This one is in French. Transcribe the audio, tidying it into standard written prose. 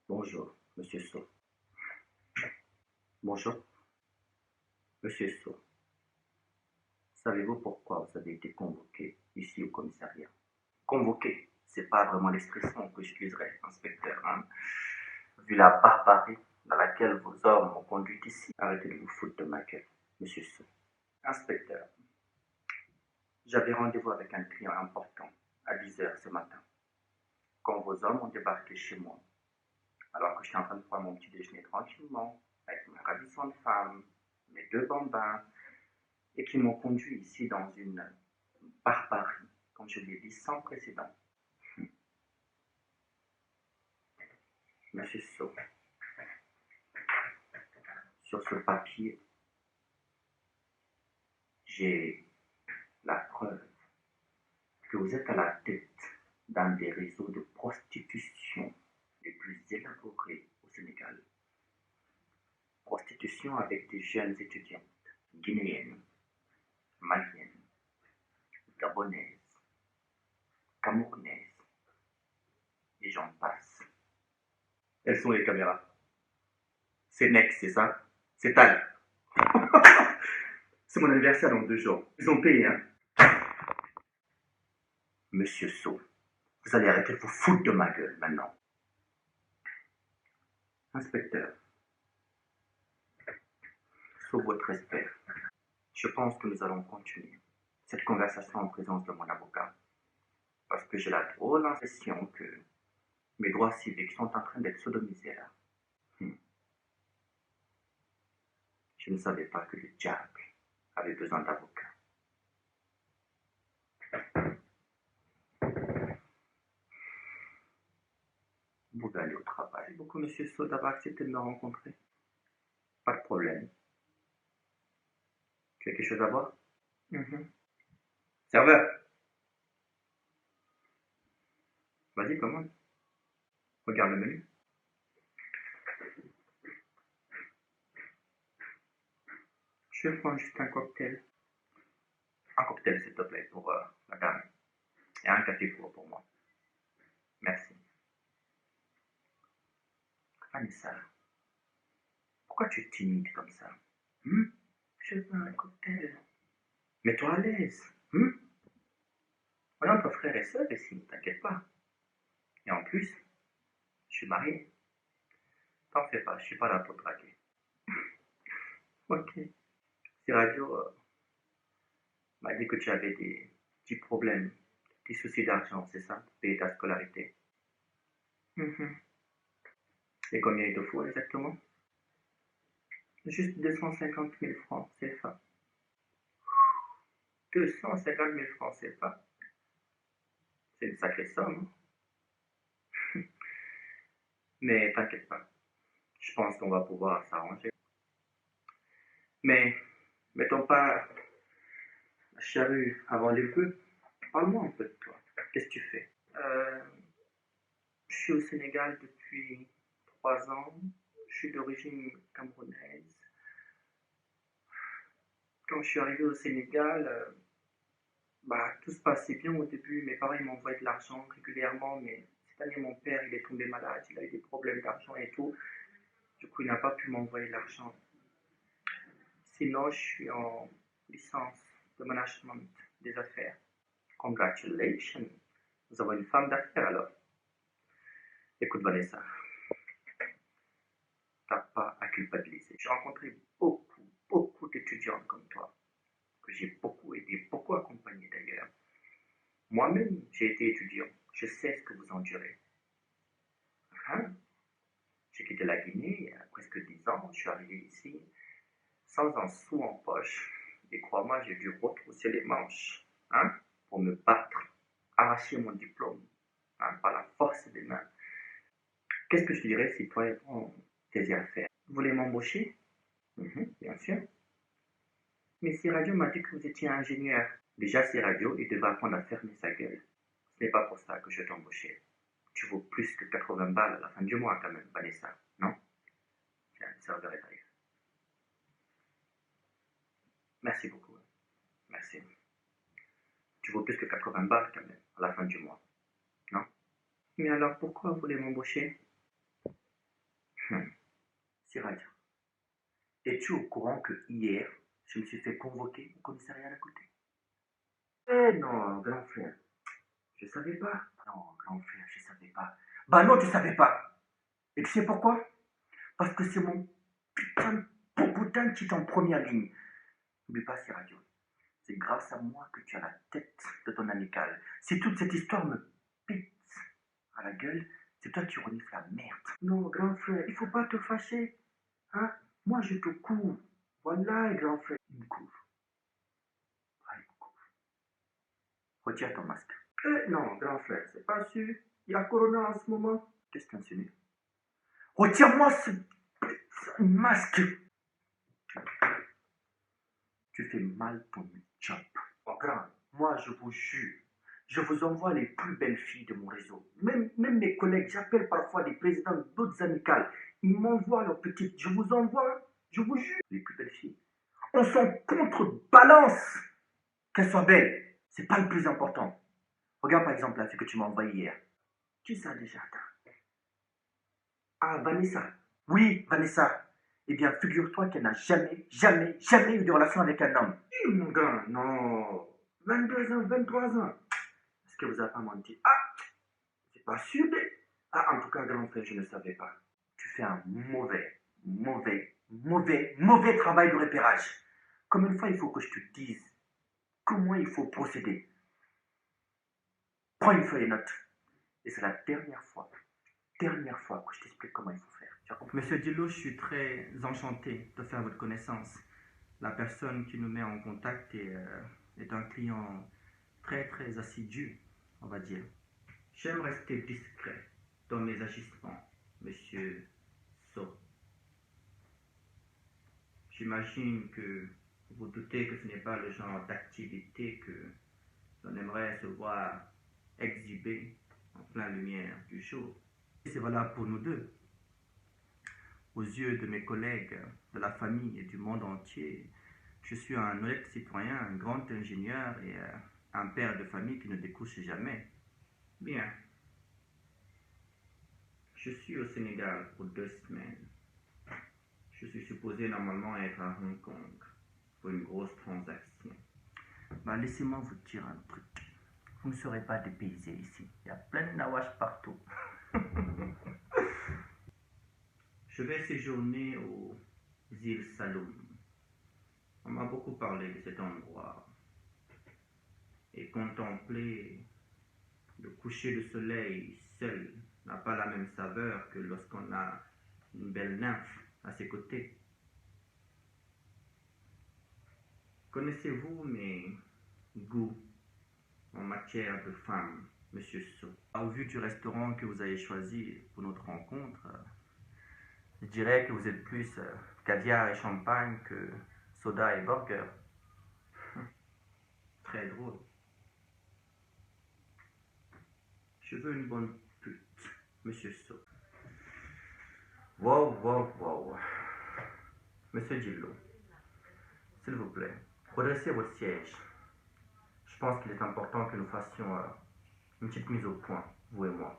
Bonjour, Monsieur So. Bonjour, Monsieur So. Savez-vous pourquoi vous avez été convoqué ici au commissariat? Convoqué, c'est pas vraiment l'expression que j'utiliserais, inspecteur, hein? Vu la barbarie dans laquelle vos hommes m'ont conduit ici, arrêtez de vous foutre de ma gueule, Monsieur So. Inspecteur, j'avais rendez-vous avec un client important à 10 heures ce matin, quand vos hommes ont débarqué chez moi, alors que j'étais en train de prendre mon petit déjeuner tranquillement, avec ma ravissante femme, mes deux bambins, et qui m'ont conduit ici dans une barbarie, comme je l'ai dit, sans précédent. Monsieur So, sur ce papier, j'ai la preuve que vous êtes à la tête d'un des réseaux de prostitution les plus élaborés au Sénégal. Prostitution avec des jeunes étudiantes guinéennes, maliennes, gabonaises, camerounaises, et j'en passe. Elles sont les caméras. C'est Next, c'est ça? C'est Tal. C'est mon anniversaire dans 2 jours. Ils ont payé, hein? Monsieur So, vous allez arrêter de vous foutre de ma gueule maintenant. Inspecteur, sous votre respect, je pense que nous allons continuer cette conversation en présence de mon avocat. Parce que j'ai la drôle impression que mes droits civiques sont en train d'être sodomisés là. Je ne savais pas que le diable avait besoin d'avocat. Vous pouvez aller au travail. Merci beaucoup, Monsieur So, d'avoir accepté de me rencontrer. Pas de problème. Tu as quelque chose à boire? Serveur, vas-y, commande. Regarde le menu. Je vais prendre juste un cocktail. Un cocktail, s'il te plaît, pour la dame. Et un café pour moi. Merci. Vanessa, pourquoi tu es timide comme ça? Je veux un cocktail. Mets-toi à l'aise. On est entre frères et sœurs ici, ne t'inquiète pas. Et en plus, je suis marié. T'en fais pas, je suis pas là pour te draguer. Ok. Si Radio m'a dit que tu avais des petits problèmes, des soucis d'argent, c'est ça, pour payer ta scolarité. Et combien il te faut exactement? Juste 250 000 francs CFA. 250 000 francs CFA. C'est une sacrée somme. Mais t'inquiète pas. Je pense qu'on va pouvoir s'arranger. Mais mettons pas la charrue avant les bœufs. Parle-moi un peu de toi. Qu'est-ce que tu fais? Je suis au Sénégal depuis 3 ans. Je suis d'origine camerounaise. Quand je suis arrivé au Sénégal, tout se passait bien au début. Mes parents m'envoyaient de l'argent régulièrement, mais cette année, mon père il est tombé malade. Il a eu des problèmes d'argent et tout. Du coup, il n'a pas pu m'envoyer de l'argent. Sinon, je suis en licence de management des affaires. Congratulations! Vous avez une femme d'affaires alors. Écoute, Vanessa, t'as pas à culpabiliser. J'ai rencontré beaucoup d'étudiantes comme toi, que j'ai beaucoup aidé, beaucoup accompagné d'ailleurs. Moi-même, j'ai été étudiant. Je sais ce que vous endurez. J'ai quitté la Guinée il y a presque 10 ans. Je suis arrivé ici sans un sou en poche. Et crois-moi, j'ai dû retrousser les manches pour me battre, arracher mon diplôme par la force des mains. Qu'est-ce que je dirais si toi et moi, on faisait affaire? Vous voulez m'embaucher? Bien sûr. Mais si Radio m'a dit que vous étiez ingénieur. Déjà, si Radio, il devrait apprendre à fermer sa gueule. Ce n'est pas pour ça que je vais t'embaucher. Tu vaux plus que 80 balles à la fin du mois quand même, Vanessa, non? Tiens, le serveur est arrivé. Merci beaucoup. Merci. Tu vaux plus que 80 balles quand même à la fin du mois, non? Mais alors pourquoi vous voulez m'embaucher? Siraj, es-tu au courant que hier, je me suis fait convoquer au commissariat d'à côté? Eh non, grand frère, je savais pas. Non, grand frère, je savais pas. Bah non, tu savais pas. Et tu sais pourquoi? Parce que c'est mon putain de popotin qui est en première ligne. N'oublie pas, Siraj, c'est grâce à moi que tu as la tête de ton amical. Si toute cette histoire me pète à la gueule, c'est toi qui renifles la merde. Non, grand frère, il faut pas te fâcher. Hein? Moi, je te couvre. Voilà, grand frère. Il me couvre. Ah, il me couvre. Retire ton masque. Non, grand frère, c'est pas sûr. Il y a Corona en ce moment. Qu'est-ce que tu insinues? Retire-moi ce masque. Tu fais mal ton job. Oh, grand, moi, je vous jure, je vous envoie les plus belles filles de mon réseau. Même mes collègues, j'appelle parfois des présidents d'autres amicales. Ils m'envoient leurs petites. Je vous envoie, je vous jure, les plus belles filles. On s'en contrebalance. Qu'elles soient belles, c'est pas le plus important. Regarde par exemple la fille que tu m'as envoyée hier. Qui ça déjà? Ah, Vanessa. Oui, Vanessa. Eh bien, figure-toi qu'elle n'a jamais, jamais, jamais eu de relation avec un homme. Mon gars, non. 22 ans, 23 ans. Est-ce que vous avez pas menti? Ah, c'est pas sûr. Ah, en tout cas, grand frère, je ne savais pas. Tu fais un mauvais travail de repérage. Combien de fois il faut que je te dise comment il faut procéder? Prends une feuille et note. Et c'est la dernière fois que je t'explique comment il faut faire. Tu as compris? Monsieur Dillo, je suis très enchanté de faire votre connaissance. La personne qui nous met en contact est un client très très assidu, on va dire. J'aime rester discret dans mes agissements, monsieur So. J'imagine que vous doutez que ce n'est pas le genre d'activité que l'on aimerait se voir exhiber en pleine lumière du jour. Et c'est valable pour nous deux. Aux yeux de mes collègues, de la famille et du monde entier, je suis un honnête citoyen, un grand ingénieur et un père de famille qui ne découche jamais. Bien. Je suis au Sénégal pour 2 semaines. Je suis supposé normalement être à Hong Kong pour une grosse transaction. Bah, laissez-moi vous dire un truc. Vous ne serez pas dépaysé ici. Il y a plein de nawash partout. Je vais séjourner aux îles Saloum. On m'a beaucoup parlé de cet endroit. Et contempler le coucher de soleil seul n'a pas la même saveur que lorsqu'on a une belle nymphe à ses côtés. Connaissez-vous mes goûts en matière de femmes, monsieur So? Au vu du restaurant que vous avez choisi pour notre rencontre, je dirais que vous êtes plus caviar et champagne que soda et burger. Très drôle. Je veux une bonne pute, monsieur So. Wow. Monsieur Gillo, s'il vous plaît, redressez votre siège. Je pense qu'il est important que nous fassions une petite mise au point, vous et moi.